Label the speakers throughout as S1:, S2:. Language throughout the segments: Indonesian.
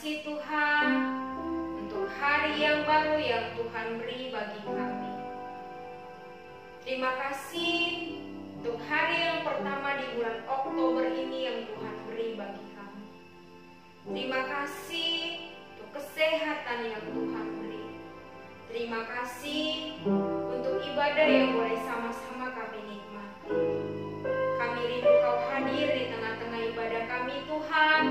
S1: kasih Tuhan untuk hari yang baru yang Tuhan beri bagi kami. Terima kasih untuk hari yang pertama di bulan Oktober ini yang Tuhan beri bagi kami. Terima kasih untuk kesehatan yang Tuhan beri. Terima kasih untuk ibadah yang boleh sama-sama kami nikmati. Kami rindu Kau hadir di tengah-tengah ibadah kami Tuhan.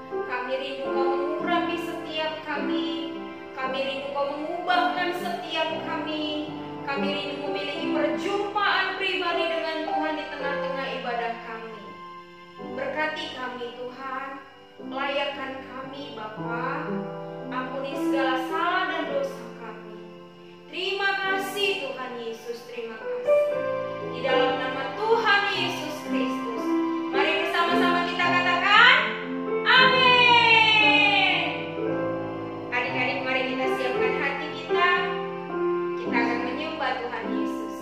S1: Kami rindu Kau mengurapi setiap kami. Kami rindu Kau mengubahkan setiap kami. Kami rindu memiliki perjumpaan pribadi dengan Tuhan di tengah-tengah ibadah kami. Berkati kami Tuhan. Layakan kami Bapa. Ampuni segala salah dan dosa kami. Terima kasih Tuhan Yesus. Terima kasih. Di dalam nama Tuhan Yesus Kristus. Mari bersama-sama kita katakan amin. Adik-adik, mari kita siapkan hati kita. Kita akan menyembah Tuhan Yesus.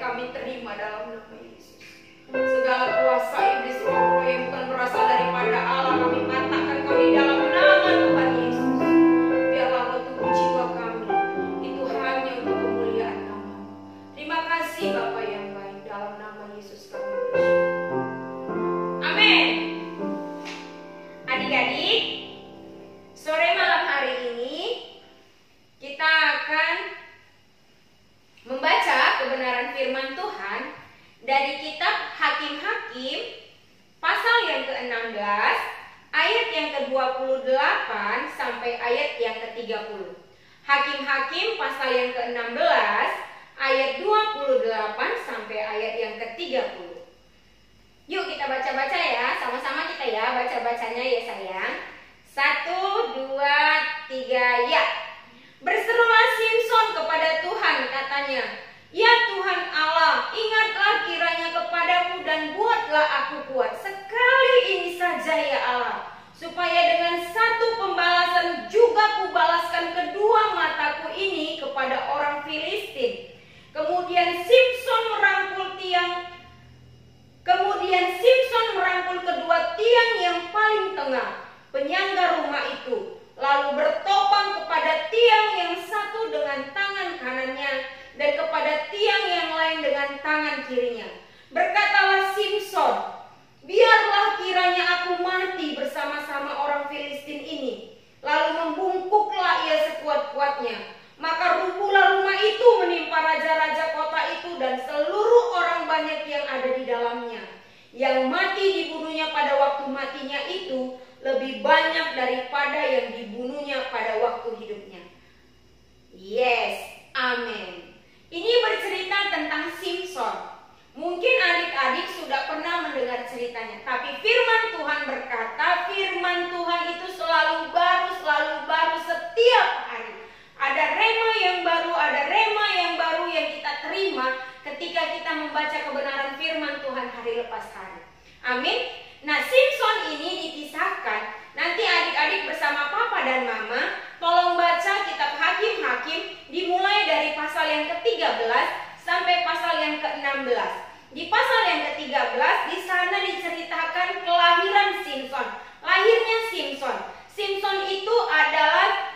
S1: kami terima dalam nama Yesus. Segala kuasa iblis roh yang bukan berasal daripada Allah kami patahkan kami dalam nama Tuhan Yesus. Biarlah roh tubuh jiwa kami itu hanya untuk kemuliaan nama. Terima kasih Bapa yang baik, dalam nama Yesus kami bersyukur. Amin. Adik-adik, sore malam hari ini kita akan membaca kebenaran firman Tuhan dari kitab Hakim-Hakim pasal yang ke-16 ayat yang ke-28 sampai ayat yang ke-30. Hakim-Hakim pasal yang ke-16 ayat 28 sampai ayat yang ke-30. Yuk kita baca-baca ya, sama-sama kita ya, baca-bacanya ya sayang. 1, 2, 3, ya. Berserulah Simson kepada Tuhan, katanya, "Ya Tuhan Allah, ingatlah kiranya kepadaku dan buatlah aku kuat sekali ini saja ya Allah, supaya dengan satu pembalasan juga kubalaskan kedua mataku ini kepada orang Filistin." Kemudian Simson merangkul kedua tiang yang paling tengah, penyangga rumah itu, lalu bertopang kepada tiang yang satu dengan tangan kanannya dan kepada tiang yang lain dengan tangan kirinya. Berkatalah Simson, "Biarlah kiranya aku mati bersama-sama orang Filistin ini." Lalu membungkuklah ia sekuat-kuatnya. Maka rubuhlah rumah itu menimpa raja-raja kota itu dan seluruh orang banyak yang ada di dalamnya. Yang mati dibunuhnya pada waktu matinya itu lebih banyak daripada yang dibunuhnya pada waktu hidupnya. Yes, amin. Ini bercerita tentang Simson. Mungkin adik-adik sudah pernah mendengar ceritanya, tapi firman Tuhan berkata, firman Tuhan itu selalu baru setiap hari. Ada rema yang baru yang kita terima ketika kita membaca kebenaran firman Tuhan hari lepas hari. Amin. Nah, Simson ini dikisahkan. Nanti adik-adik bersama papa dan mama tolong baca kitab Hakim-Hakim dimulai dari pasal yang ke-13 sampai pasal yang ke-16. Di pasal yang ke-13 di sana diceritakan kelahiran Simson. Lahirnya Simson. Simson itu adalah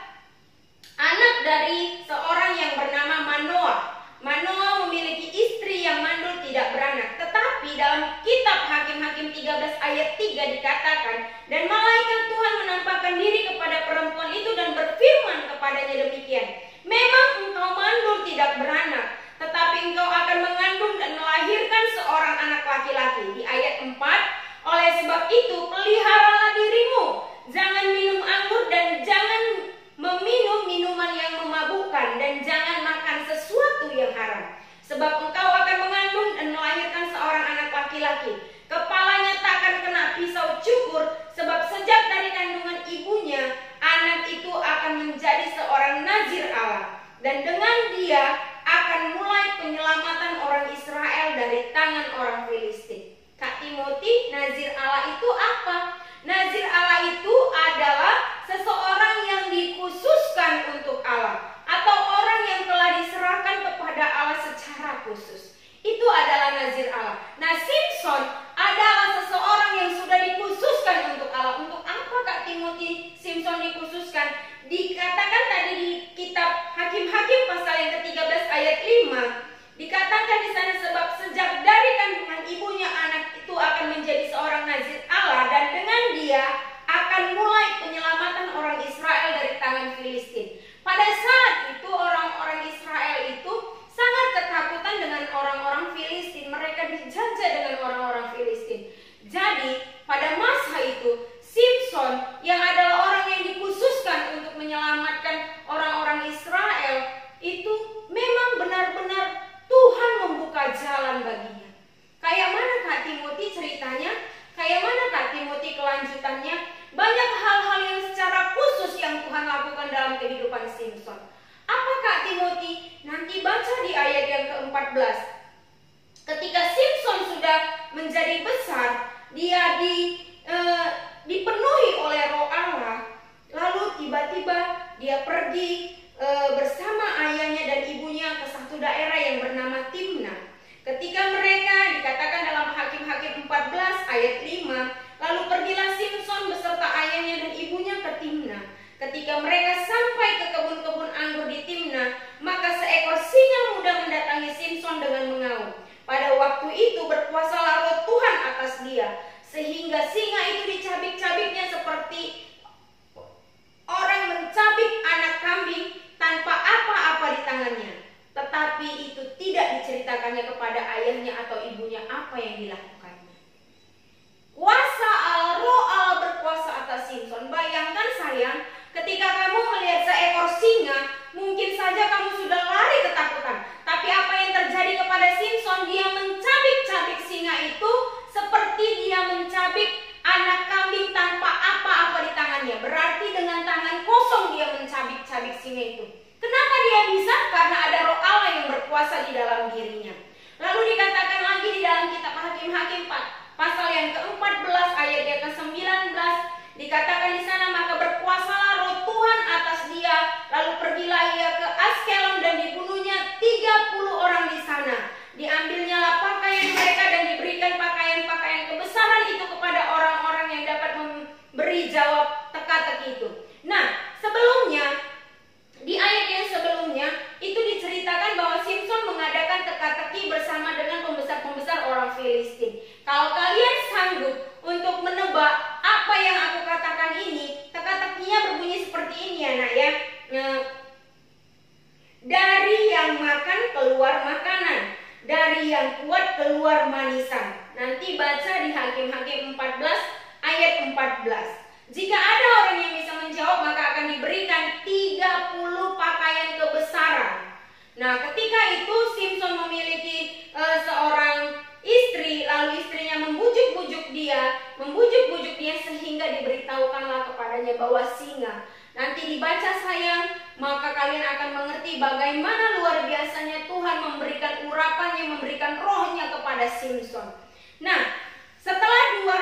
S1: anak dari seorang yang bernama Manoah. Manoah memiliki istri yang mandul tidak beranak. Tetapi dalam kitab Hakim-Hakim 13 ayat 3 dikatakan, "Dan malaikat Tuhan menampakkan diri kepada perempuan itu dan berfirman kepadanya demikian, 'Memang engkau mandul tidak beranak, tetapi engkau akan mengandung dan melahirkan seorang anak laki-laki.'" Di ayat 4, "Oleh sebab itu peliharalah dirimu, jangan minum anggur dan jangan meminum minuman yang memabukkan dan jangan makan sesuatu yang haram. Sebab engkau akan mengandung dan melahirkan seorang anak laki-laki. Kepalanya tak akan kena pisau cukur, sebab sejak dari kandungan ibunya, anak itu akan menjadi seorang nazir Allah. Dan dengan dia akan mulai penyelamatan orang Israel dari tangan orang Filistin." Kak Timothy, nazir Allah itu apa? Nazir Allah itu adalah seseorang yang dikhususkan untuk Allah, atau orang yang telah diserahkan kepada Allah secara khusus. Itu adalah nazir Allah. Nah, Simson adalah seseorang yang sudah dikhususkan untuk Allah. Untuk apa Kak Timothy Simson dikhususkan? Dikatakan tadi di kitab Hakim-Hakim pasal yang ke-13 ayat 5, dikatakan di sana, "Sebab sejak dari kandungan ibunya anak itu akan menjadi seorang nazir Allah, dan dengan dia akan mulai penyelamatan orang Israel dari tangan Filistin." Pada saat itu orang-orang Israel itu sangat ketakutan dengan orang-orang Filistin. Mereka dijajah dengan orang-orang Filistin. Jadi pada masa itu Simson yang adalah orang yang dikhususkan untuk menyelamatkan orang-orang Israel itu memang benar-benar Tuhan membuka jalan baginya. Kayak mana Kak Timothy ceritanya? Kayak mana Kak Timothy kelanjutannya? Banyak hal-hal yang secara khusus yang Tuhan lakukan dalam kehidupan Simson. Apa Kak Timothy? Nanti baca di ayat yang ke-14. Ketika Simson sudah menjadi besar, dia dipenuhi oleh Roh Allah. Lalu tiba-tiba dia pergi bersama ayahnya dan ibunya ke satu daerah yang bernama Timna. itu berkuasalah roh Tuhan atas dia, sehingga singa itu dicabik-cabiknya seperti orang mencabik anak kambing tanpa apa-apa di tangannya. Tetapi itu tidak diceritakannya kepada ayahnya atau ibunya apa yang dilakukannya. Kuasa Allah, roh Allah berkuasa atas Simson. Bayangkan sayang, ketika kamu melihat seekor singa, mungkin saja kamu sudah lari ketakutan. Tapi apa yang terjadi kepada Simson? Dia mencabik-cabik singa itu seperti dia mencabik anak kambing tanpa apa-apa di tangannya. Berarti dengan tangan kosong dia mencabik-cabik singa itu. Kenapa dia bisa? Karena ada roh Allah yang berkuasa di dalam dirinya. Lalu dikatakan lagi di dalam kitab Hakim-Hakim pasal yang ke-14 ayat yang ke-19, dikatakan di sana, maka berkuasalah roh Tuhan atas dia, lalu pergilah ia ke Askelon dan dibunuhnya 30 orang di sana. Diambilnyalah pakaian mereka dan diberikan pakaian-pakaian kebesaran itu kepada orang-orang yang dapat memberi jawab teka-teki itu. Nah, sebelumnya, di ayat yang sebelumnya itu diceritakan bahwa Simson mengadakan teka-teki bersama dengan pembesar-pembesar orang Filistin. Kalau kalian sanggup untuk menebak apa yang aku katakan ini, teka-tekinya berbunyi seperti ini ya nak ya. Dari yang makan keluar makanan, dari yang kuat keluar manisan. Nanti baca di Hakim-Hakim 14 ayat 14. Jika ada orang yang bisa menjawab, maka akan diberikan 30 pakaian kebesaran. Nah, ketika itu Simson memiliki seorang istri, lalu istrinya membujuk-bujuk dia sehingga diberitahukanlah kepadanya bahwa singa. Nanti dibaca sayang, maka kalian akan mengerti bagaimana luar biasanya Tuhan memberikan urapannya, memberikan rohnya kepada Simson. Nah, setelah dua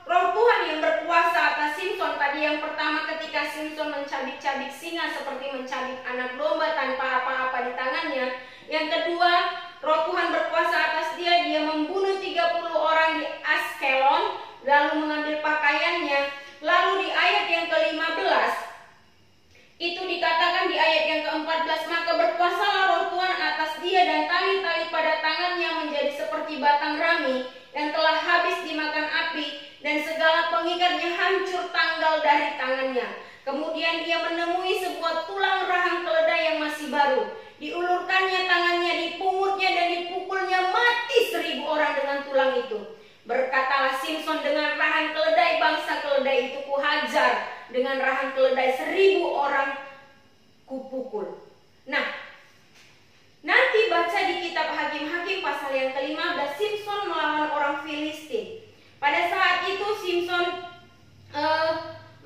S1: roh Tuhan yang berkuasa atas Simson tadi, yang pertama ketika Simson mencabik-cabik singa seperti mencabik anak domba tanpa apa-apa di tangannya. Yang kedua, roh Tuhan berkuasa atas dia, dia membunuh 30 orang di Askelon, lalu mengambil pakaiannya. Lalu di ayat yang ke-15, itu dikatakan di ayat yang ke-14, maka berkuasalah roh Tuhan atas dia dan tali-tali pada tangannya menjadi seperti batang rami yang telah habis dimakan api, dan segala pengikatnya hancur tanggal dari tangannya. Kemudian dia menemui sebuah tulang rahang keledai yang masih baru. Diulurkannya tangannya, dipungutnya dan dipukulnya mati 1000 orang dengan tulang itu. Berkatalah Simson, dengan rahang keledai bangsa keledai itu kuhajar, dengan rahang keledai 1000 orang kupukul. Nah, nanti baca di kitab Hakim-Hakim pasal yang ke-15, Simson melawan orang Filistin. Pada saat itu Simson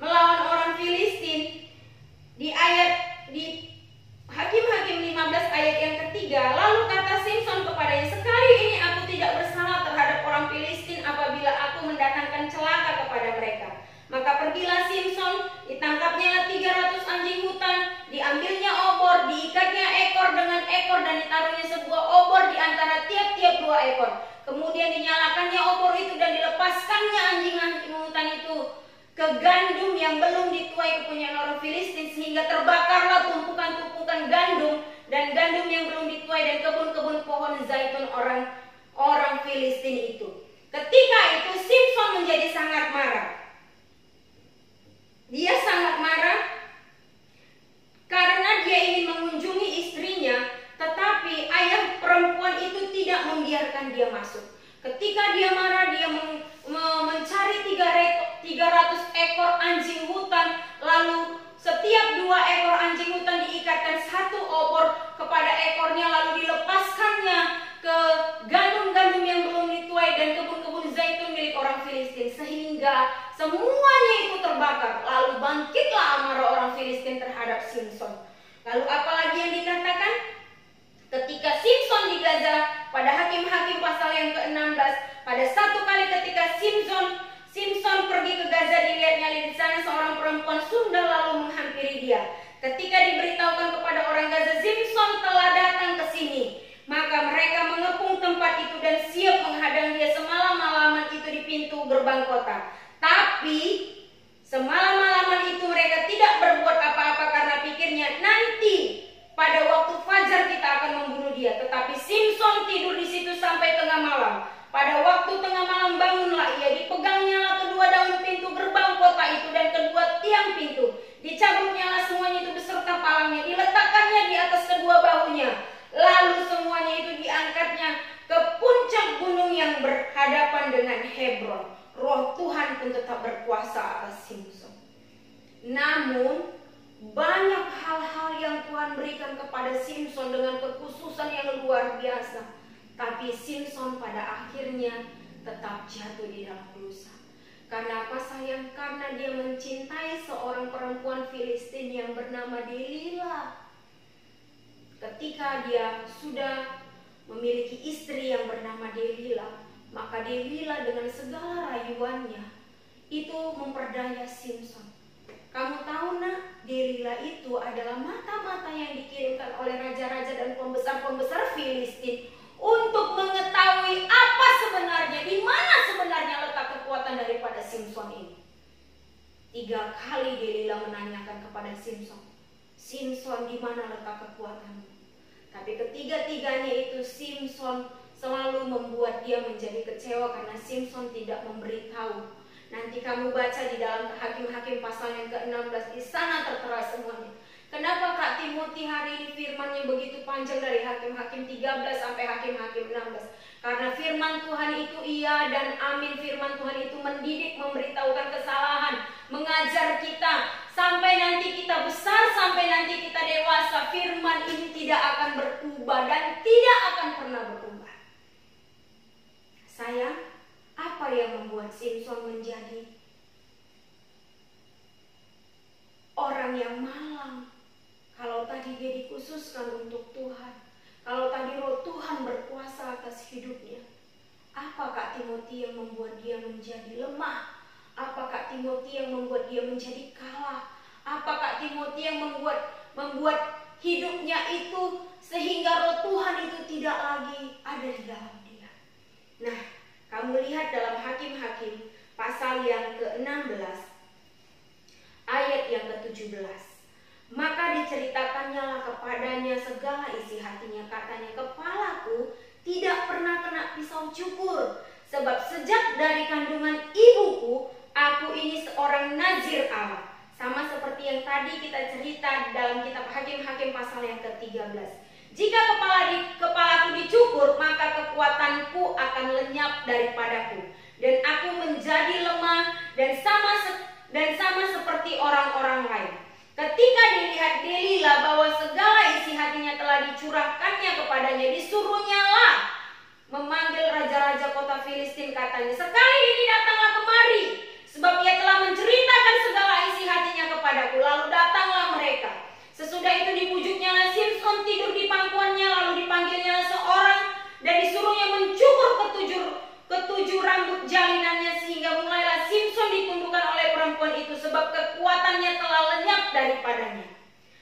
S1: melawan orang Filistin. Di Hakim-Hakim 15 ayat yang ketiga, lalu kata Simson kepadanya, sekali ini aku tidak bersalah terhadap orang Filistin apabila aku mendatangkan celaka kepada mereka. Maka pergilah Simson, ditangkapnya 300 anjing hutan, diambilnya obor, diikatnya ekor dengan ekor dan ditaruhnya sebuah obor di antara tiap-tiap 2 ekor. Kemudian dinyalakannya obor itu dan dilepaskannya anjing-anjing hutan itu ke gandum yang belum dituai kepunyaan orang Filistin, sehingga terbakarlah tumpukan-tumpukan gandum dan gandum yang belum dituai dan kebun-kebun pohon zaitun orang Filistin itu. Ketika itu Simson menjadi sangat marah. Dia sangat marah karena dia ingin mengunjungi istrinya, tetapi ayah perempuan itu tidak membiarkan dia masuk. Ketika dia marah, dia mencari 300 ekor anjing hutan, lalu setiap 2 ekor anjing hutan diikatkan 1 obor kepada ekornya, lalu dilepaskannya ke gandum-gandum yang belum dituai dan kebun-kebun zaitun milik orang Filistin, sehingga semuanya itu terbakar. Lalu bangkitlah amarah orang Filistin terhadap Simson. Lalu apalagi yang dikatakan? Ketika Simson di Gaza, pada Hakim-Hakim pasal yang ke-16, pada satu kali ketika Simson pergi ke Gaza, dilihatnya di sana seorang perempuan sundal lalu menghampiri dia. Ketika diberitahukan kepada orang Gaza, Simson telah datang ke sini, maka mereka mengepung tempat itu dan siap menghadang dia semalam-malaman itu di pintu gerbang kota. Tapi semalam-malaman itu mereka tidak berbuat apa-apa karena pikirnya, nanti pada waktu fajar kita akan membunuh dia. Tetapi Simson tidur di situ sampai tengah malam. Pada waktu tengah malam bangunlah ia, dipegangnya kedua daun pintu gerbang kota itu dan kedua tiang pintu. Dicabutnya semuanya itu beserta palangnya, diletakkannya di atas kedua bahunya. Lalu semuanya itu diangkatnya ke puncak gunung yang berhadapan dengan Hebron. Roh Tuhan pun tetap berkuasa atas Simson. Namun banyak hal-hal yang Tuhan berikan kepada Simson dengan kekhususan yang luar biasa. Tapi Simson pada akhirnya tetap jatuh di dalam dosa. Karena apa sayang? Karena dia mencintai seorang perempuan Filistin yang bernama Delila. Ketika dia sudah memiliki istri yang bernama Delila, maka Delila dengan segala rayuannya itu memperdaya Simson. Kamu tahu nak, Delila itu adalah mata-mata yang dikirimkan oleh raja-raja dan pembesar-pembesar Filistin untuk mengetahui apa sebenarnya, di mana sebenarnya letak kekuatan daripada Simson ini. 3 kali Delila menanyakan kepada Simson, Simson, di mana letak kekuatanmu? Tapi ketiga-tiganya itu Simson selalu membuat dia menjadi kecewa karena Simson tidak memberitahu. Nanti kamu baca di dalam Hakim-Hakim pasal yang ke-16, di sana tertera semuanya. Kenapa Kak Timothy hari ini firmannya begitu panjang dari Hakim-Hakim 13 sampai Hakim-Hakim 16? Karena firman Tuhan itu iya dan amin. Firman Tuhan itu mendidik, memberitahukan kesalahan, mengajar kita. Sampai nanti kita besar, sampai nanti kita dewasa, firman ini tidak akan berubah dan tidak akan pernah berubah. Sayang, apa yang membuat Simson menjadi orang yang malang? Kalau tadi dia dikhususkan untuk Tuhan, kalau tadi roh Tuhan berkuasa atas hidupnya, apa Kak Timothy yang membuat dia menjadi lemah? Apa Kak Timothy yang membuat dia menjadi kalah? Apa Kak Timothy yang membuat hidupnya itu sehingga roh Tuhan itu tidak lagi ada di dalam dia? Nah, kamu lihat dalam Hakim-Hakim pasal yang ke-16 ayat yang ke-17. Maka diceritakannya kepadanya segala isi hatinya. Katanya, kepalaku tidak pernah kena pisau cukur, sebab sejak dari kandungan ibuku, aku ini seorang nazir Allah. Sama seperti yang tadi kita cerita dalam kitab Hakim-Hakim pasal yang ke-13. Jika kepalaku dicukur, maka kekuatanku akan lenyap daripadaku, dan aku menjadi lemah dan sama seperti orang-orang lain. Ketika dilihat Delila bahwa segala isi hatinya telah dicurahkannya kepadanya, disuruhnya lah memanggil raja-raja kota Filistin. Katanya, sekali ini datanglah kemari, sebab ia telah menceritakan segala isi hatinya kepadaku. Lalu datanglah mereka. Sesudah itu dibujuknya lah Simson tidur di pangkuannya, lalu dipanggilnya seorang dan disuruhnya mencukur ketujuh rambut jalinannya, sehingga mulailah Simson ditundukkan oleh perempuan itu, sebab kekuatannya telah lenyap daripadanya.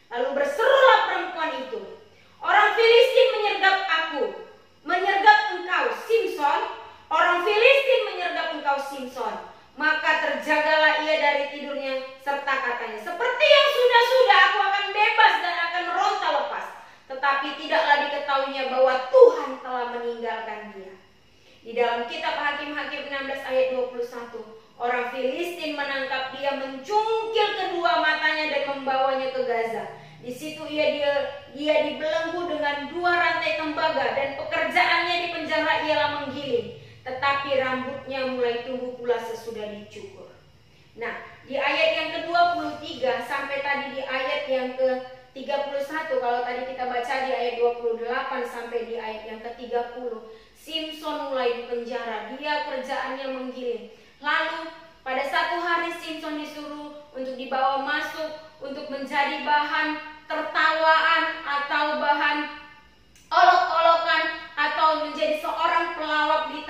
S1: Lalu berserulah perempuan itu, orang Filistin menyergap aku, menyergap engkau Simson. Orang Filistin menyergap engkau Simson. Maka terjagalah ia dari tidurnya, serta katanya, seperti yang sudah-sudah aku akan bebas dan akan meronta lepas. Tetapi tidaklah diketahuinya bahwa Tuhan telah meninggalkan dia. Di dalam kitab Hakim-Hakim 16 ayat 21, orang Filistin menangkap dia, mencungkil kedua matanya dan membawanya ke Gaza. Di situ ia dibelenggu dengan 2 rantai tembaga, dan pekerjaannya di penjara ialah menggiling. Tetapi rambutnya mulai tumbuh pula sesudah dicukur. Nah, di ayat yang ke-23 sampai tadi di ayat yang ke-31, kalau tadi kita baca di ayat 28 sampai di ayat yang ke-30, Simson mulai dipenjara, dia kerjaannya menggiling. Lalu pada satu hari Simson disuruh untuk dibawa masuk untuk menjadi bahan tertawaan atau bahan olok-olokan, atau menjadi seorang pelawak di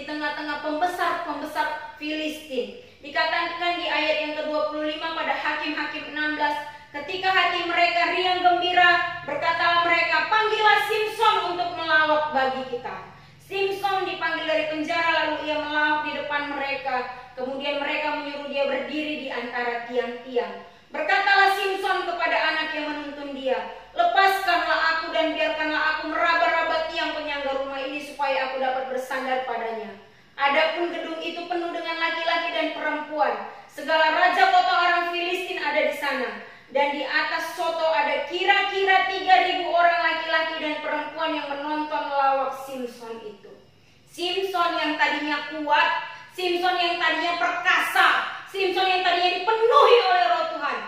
S1: tengah-tengah pembesar-pembesar Filistin. Dikatakan di ayat yang ke-25 pada Hakim-Hakim 16, ketika hati mereka riang gembira, berkatalah mereka, panggillah Simson untuk melawak bagi kita. Simson dipanggil dari penjara, lalu ia melawak di depan mereka. Kemudian mereka menyuruh dia berdiri di antara tiang-tiang. Berkatalah Simson kepada anak yang menuntun dia, lepaskanlah aku dan biarkanlah aku meraba-raba tiang penyangga rumah ini supaya aku kamu dapat bersandar padanya. Adapun gedung itu penuh dengan laki-laki dan perempuan. Segala raja kota orang Filistin ada di sana. Dan di atas soto ada kira-kira 3.000 orang laki-laki dan perempuan yang menonton lawak Simson itu. Simson yang tadinya kuat, Simson yang tadinya perkasa, Simson yang tadinya dipenuhi oleh roh Tuhan.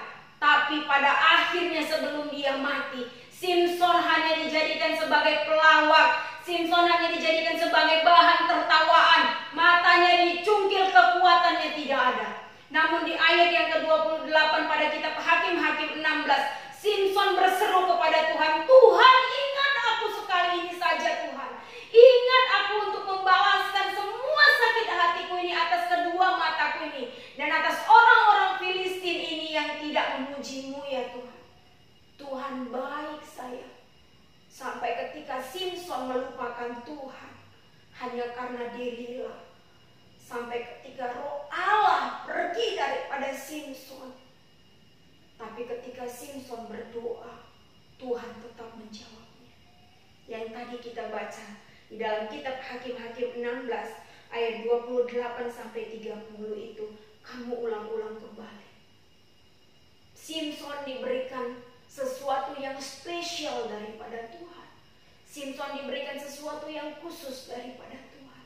S1: Tapi pada akhirnya sebelum dia mati, Simson hanya dijadikan sebagai pelawak. Simson hanya dijadikan sebagai bahan tertawaan. Matanya dicungkil, kekuatannya tidak ada. Namun di ayat yang ke-28 pada kitab Hakim-Hakim 16, Simson berseru kepada Tuhan, Tuhan ingat aku sekali ini saja Tuhan. Ingat aku untuk membalaskan semua sakit hatiku ini atas kedua mataku ini. Dan atas orang-orang Filistin ini yang tidak memuji-Mu ya Tuhan. Tuhan baik saya. Sampai ketika Simson melupakan Tuhan hanya karena dirilah. Sampai ketika roh Allah pergi daripada Simson. Tapi ketika Simson berdoa, Tuhan tetap menjawabnya. Yang tadi kita baca di dalam kitab Hakim-Hakim 16 ayat 28 sampai 30 itu, kamu ulang-ulang kembali. Simson diberikan sesuatu yang spesial daripada Tuhan. Simson diberikan sesuatu yang khusus daripada Tuhan.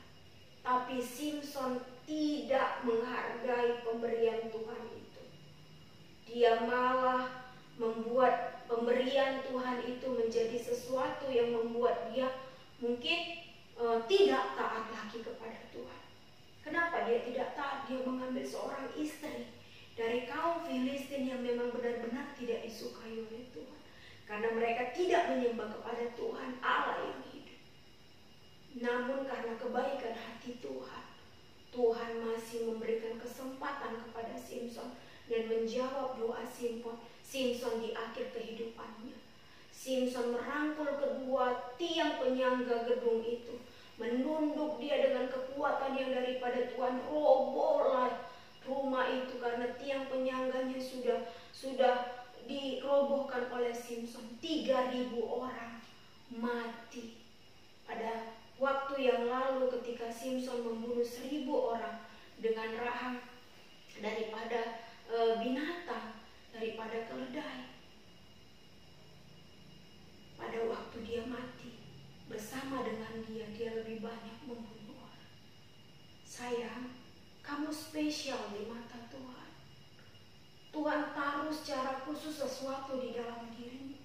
S1: Tapi Simson tidak menghargai pemberian Tuhan itu. Dia malah membuat pemberian Tuhan itu menjadi sesuatu yang membuat dia mungkin tidak taat lagi kepada Tuhan. Kenapa dia tidak taat? Dia mengambil seorang istri dari kaum Filistin yang memang benar-benar tidak disukai oleh Tuhan. Karena mereka tidak menyembah kepada Tuhan Allah yang hidup. Namun karena kebaikan hati Tuhan, Tuhan masih memberikan kesempatan kepada Simson dan menjawab doa Simson di akhir kehidupannya. Simson merangkul kedua tiang penyangga gedung itu, menunduk dia dengan kekuatan yang daripada Tuhan. Robohlah rumah itu karena tiang penyangganya sudah dirobohkan oleh Simson. 3.000 orang mati. Pada waktu yang lalu ketika Simson membunuh 1.000 orang dengan rahang daripada binatang, daripada keledai. Pada waktu dia mati, bersama dengan dia lebih banyak membunuh orang. Sayang, kamu spesial di mata Tuhan. Tuhan taruh secara khusus sesuatu di dalam dirimu.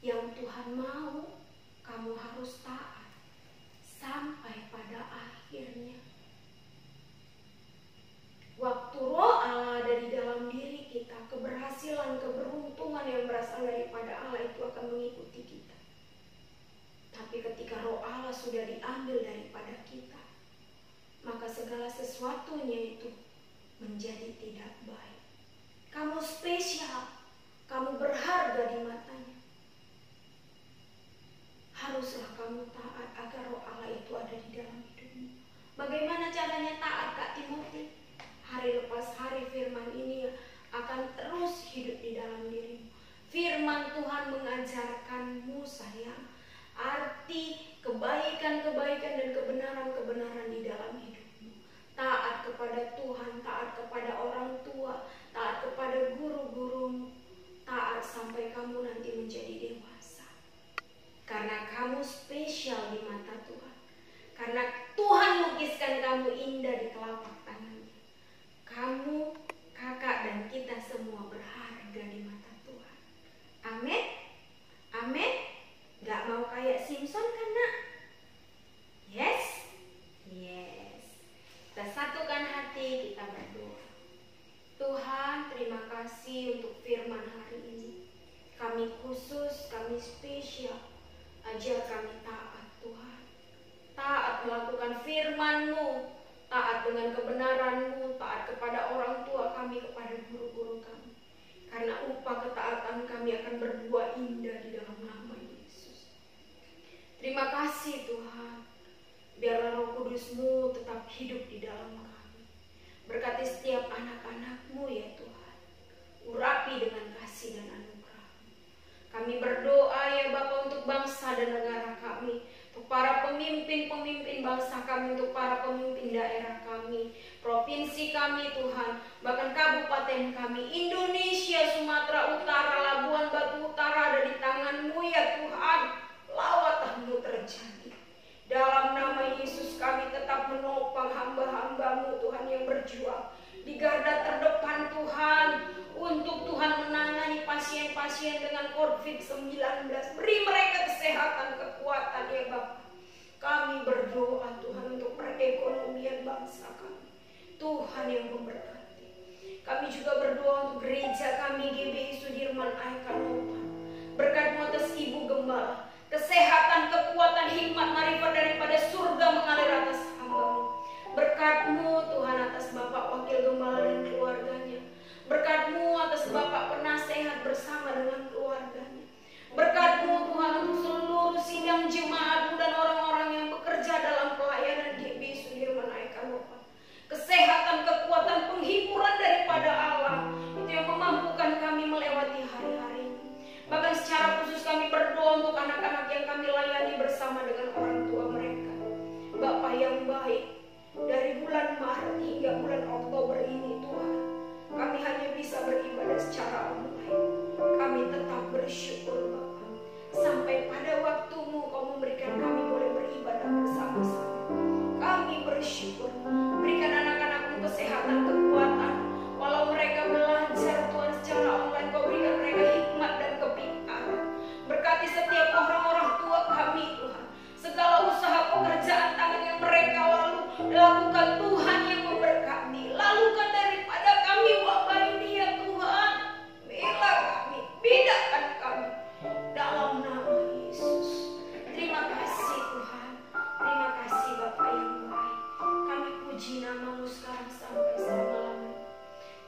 S1: Yang Tuhan mau, kamu harus taat sampai pada akhirnya. Waktu roh Allah ada di dalam diri kita, keberhasilan, keberuntungan yang berasal daripada Allah itu akan mengikuti kita. Tapi ketika roh Allah sudah diambil daripada kita, maka segala sesuatunya itu menjadi tidak baik. Kamu spesial, kamu berharga di matanya. Haruslah kamu taat agar roh Allah itu ada di dalam hidupmu. Bagaimana caranya taat, Kak Timothy? Hari lepas hari firman ini akan terus hidup di dalam dirimu. Firman Tuhan mengajarkanmu sayang, arti kebaikan-kebaikan dan kebenaran-kebenaran di dalam hidupmu. Taat kepada Tuhan, taat kepada orang tua, taat kepada guru-gurumu, taat sampai kamu nanti menjadi dewasa. Karena kamu spesial di mata Tuhan. Karena Tuhan lukiskan kamu indah di telapak tangannya. Kamu, kakak, dan kita semua berharga di mata Tuhan. Amin. Amin. Gak mau kayak Simson kan, Nak? Yes. Yes. Kita satukan hati, kita berdoa. Tuhan, terima kasih untuk firman hari ini. Kami khusus, kami spesial. Ajar kami taat, Tuhan. Taat melakukan firman-Mu. Taat dengan kebenaran-Mu, taat kepada orang tua kami, kepada guru-guru kami. Karena upah ketaatan kami akan berbuah indah di dalam nama Yesus. Terima kasih Tuhan. Biarlah Roh Kudus-Mu tetap hidup di dalam kami. Berkati setiap anak-anak-Mu ya Tuhan. Urapi dengan kasih dan anugerah. Kami berdoa ya Bapa untuk bangsa dan negara kami. Untuk para pemimpin-pemimpin bangsa kami, untuk para pemimpin daerah kami, provinsi kami Tuhan, bahkan kabupaten kami, Indonesia, Sumatera Utara, Labuan Batu Utara ada di tangan-Mu ya Tuhan. Lawatan-Mu terjadi. Dalam nama Yesus kami tetap menopang hamba-hamba-Mu Tuhan yang berjuang di garda terdepan Tuhan, untuk Tuhan menangani pasien-pasien dengan COVID-19. Beri mereka kesehatan, kekuatan ya Bapa. Kami berdoa Tuhan untuk perekonomian bangsa kami, Tuhan yang memberkati. Kami juga berdoa untuk gereja kami GBI Sudirman Aikanopa. Berkat-Mu atas Ibu Gembala, kesehatan, kekuatan, hikmat, marifat daripada surga mengalir atas hamba-Mu. Berkat-Mu Tuhan atas Bapak Wakil Gembala dan keluarganya. Berkat-Mu atas Bapak penasehat bersama dengan keluarganya. Berkat-Mu Tuhan untuk seluruh sidang jemaat dan orang-orang yang bekerja dalam pelayanan GBI Sudirman Aikanopa. Kesehatan, kekuatan, penghiburan daripada Allah, itu yang memampukan kami melewati hari-hari ini. Bahkan secara khusus kami berdoa untuk anak-anak yang kami layani bersama dengan orang tua mereka. Bapa yang baik, dari bulan Maret hingga bulan Oktober ini Tuhan, kami hanya bisa beribadah secara online. Kami tetap bersyukur Bapa. Sampai pada waktu-Mu Kau memberikan kami boleh beribadah bersama-sama. Kami bersyukur. Berikan anak-anak-Mu kesehatan, kekuatan. Walau mereka belajar Tuhan secara online, Kau berikan mereka hikmat dan kepintaran. Berkati setiap orang-orang tua kami Tuhan. Segala usaha pekerjaan tangan yang mereka lakukan Tuhan yang memberkati. Lalukan daripada kami wabah ini ya Tuhan. Bela kami, bedakan kami dalam nama Yesus. Terima kasih Tuhan. Terima kasih Bapa yang baik. Kami puji nama-Mu sekarang sampai selama-lamanya.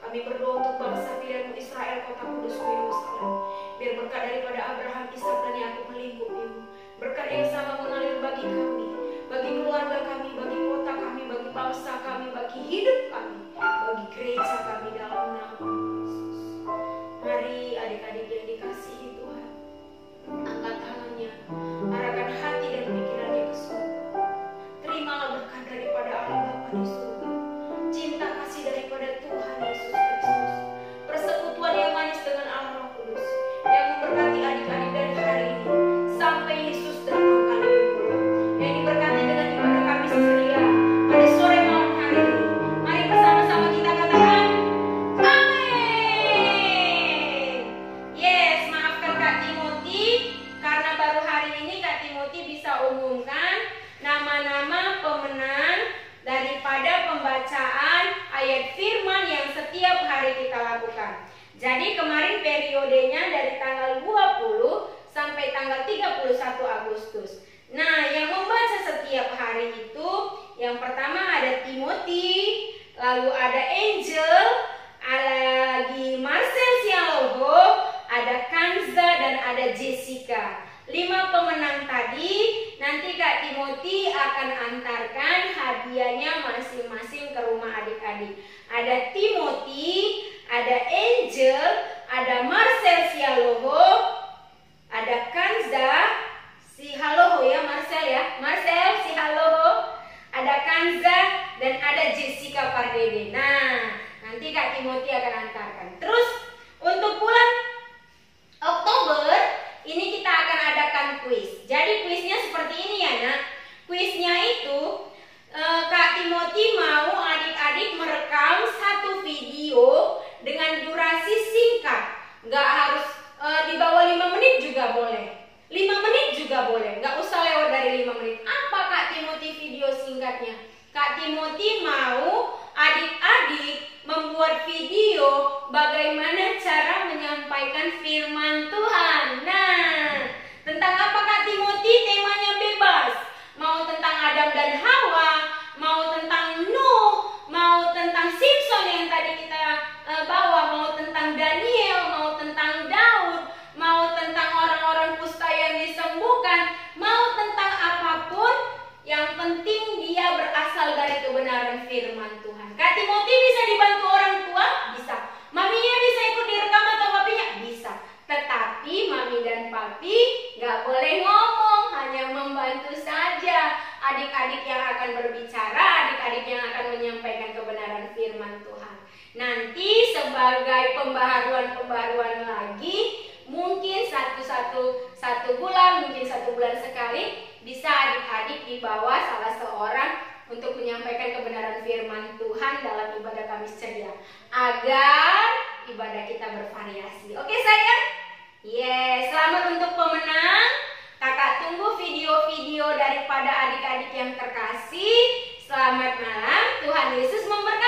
S1: Kami berdoa untuk bangsa pilihan-Mu Israel, kota kudus-Mu Yerusalem. Biar berkat daripada Abraham, Ishak dan Yakub melingkupi-Mu. Berkat yang sama mengalir bagi kami, bagi keluarga kami, bagi kota kami, bagi bangsa kami, bagi hidup kami, bagi gereja kami dalam nama Yesus. Mari adik-adik yang dikasihi Tuhan, angkat tangannya, arahkan hati dan pikirannya ke surga. Terimalah berkat daripada Allah Bapa di surga, cinta kasih daripada Tuhan Yesus Kristus, persekutuan yang manis dengan Allah Roh Kudus, yang memberkati adik-adik dari hari ini sampai Yesus datang kali kedua, yang diberkati dengan ibadah kami ceria pada sore malam hari ini. Mari bersama-sama kita katakan amin. Yes, maafkan Kak Timothy karena baru hari ini Kak Timothy bisa umumkan nama-nama pemenang daripada pembacaan ayat firman yang setiap hari kita lakukan. Jadi kemarin periodenya dari tanggal 20 sampai tanggal 31 Agustus. Nah, yang membaca setiap hari itu, yang pertama ada Timothy, lalu ada Angel, ada lagi Marcel Sialogo, ada Kanza, dan ada Jessica. 5 pemenang tadi, nanti Kak Timothy akan antarkan hadiahnya masing-masing ke rumah adik-adik. Ada Timothy, ada Angel, ada Marcel Sialogo, ada Kanza, si haloho ya Marcel ya, Marcel si haloho, ada Kanza, dan ada Jessica Pardede. Nah, nanti Kak Timothy akan antarkan. Terus untuk bulan Oktober ini kita akan adakan kuis. Jadi kuisnya seperti ini ya nak. Kuisnya itu Kak Timothy mau adik-adik merekam satu video dengan durasi singkat. Nggak harus di bawah 5 menit juga boleh. 5 menit juga boleh, nggak usah lewat dari 5 menit. Apa Kak Timothy video singkatnya? Kak Timothy mau adik-adik membuat video bagaimana cara menyampaikan firman Tuhan. Nah, tentang apa Kak Timothy? Temanya bebas. Mau tentang Adam dan Hawa, mau tentang Nuh, mau tentang Simpson yang tadi kita bawa, mau tentang Daniel, mau tentang Daud, mau tentang orang-orang kusta yang disembuhkan, mau tentang apapun, yang penting dia berasal dari kebenaran firman Tuhan. Kak Timothy bisa dibantu orang tua? Bisa. Maminya bisa ikut direkam atau papinya? Bisa. Tetapi mami dan papi gak boleh ngomong, hanya membantu saja. adik-adik yang akan berbicara, adik-adik yang akan menyampaikan kebenaran firman Tuhan. Nanti sebagai pembaharuan lagi, mungkin satu bulan, mungkin 1 bulan sekali, bisa adik-adik dibawa salah seorang untuk menyampaikan kebenaran firman Tuhan dalam ibadah Kamis Ceria, agar ibadah kita bervariasi. Oke sayang? Yes, selamat untuk pemenang. Kakak tunggu video-video daripada adik-adik yang terkasih. Selamat malam, Tuhan Yesus memberkati.